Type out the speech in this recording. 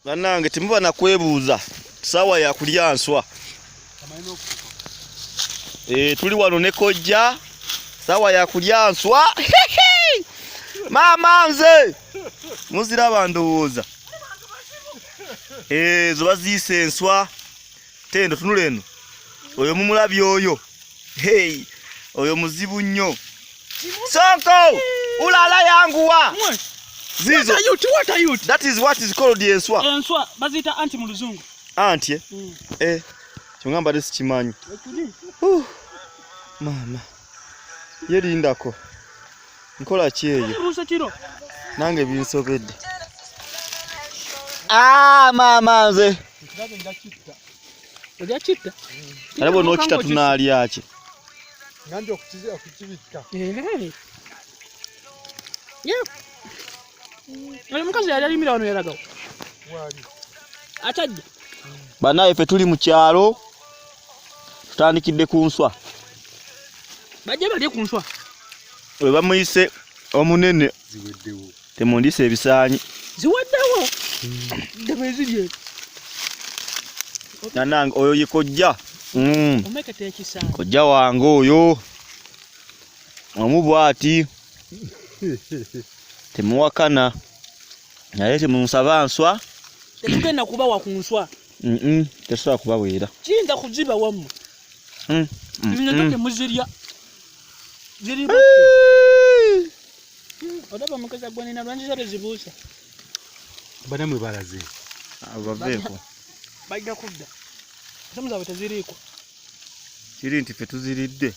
Bannange temuba na kwebuuza sawa ya kulya nswa. Tuli wano ne kojja sawa ya kulya nswa. Mama nze muziraba ndowooza. Zoba ziyise enswa. Tendo tunula eno. Oyo mumulabye oyo. Hey, oyo muzibu nnyo. Sonko! Ulala yanguwa! Zizo. What are you? That is what is called the enswa. Enswa bazita anti mu luzungu. Anti? Kyongamba desi kimanyi. Mama. Yerindako. Nkola ki eyo? Rusa kiro. Nange binsobedde. Mama nze. Kirabe ndakitta. Olya kitta? Alabo n'okita tunaalya ki? Ngambye okukibikka. Oli mukazi yali alimira wano yalagawo. Wali. Atajja. Banaye ffe tuli mu kyalo. Tutandikidde ku nswa. Bajja balye ku nswa. We bamuyise omunene. Ziweddewo. Temundise ebisaanyi. Ziweddewo. Debe zirye. Nanange oyo ye kojja. Omekete ekisaanyi. Kojja wange oyo. Omubwati. Temuwakana. Naye temunsaba nswa. Tetugenda kubawa ku nswa. Tesobola kubawera. Kiyinza kuziba wammwe. Bino toke muzirya. Ziri Odaba mukazi agwanina lwanji zale zibuusa. Banamwe balaze. Abaveeko. Bajja kudda. Samuza bwe teziriiko. Kiri nti ffe tuziridde.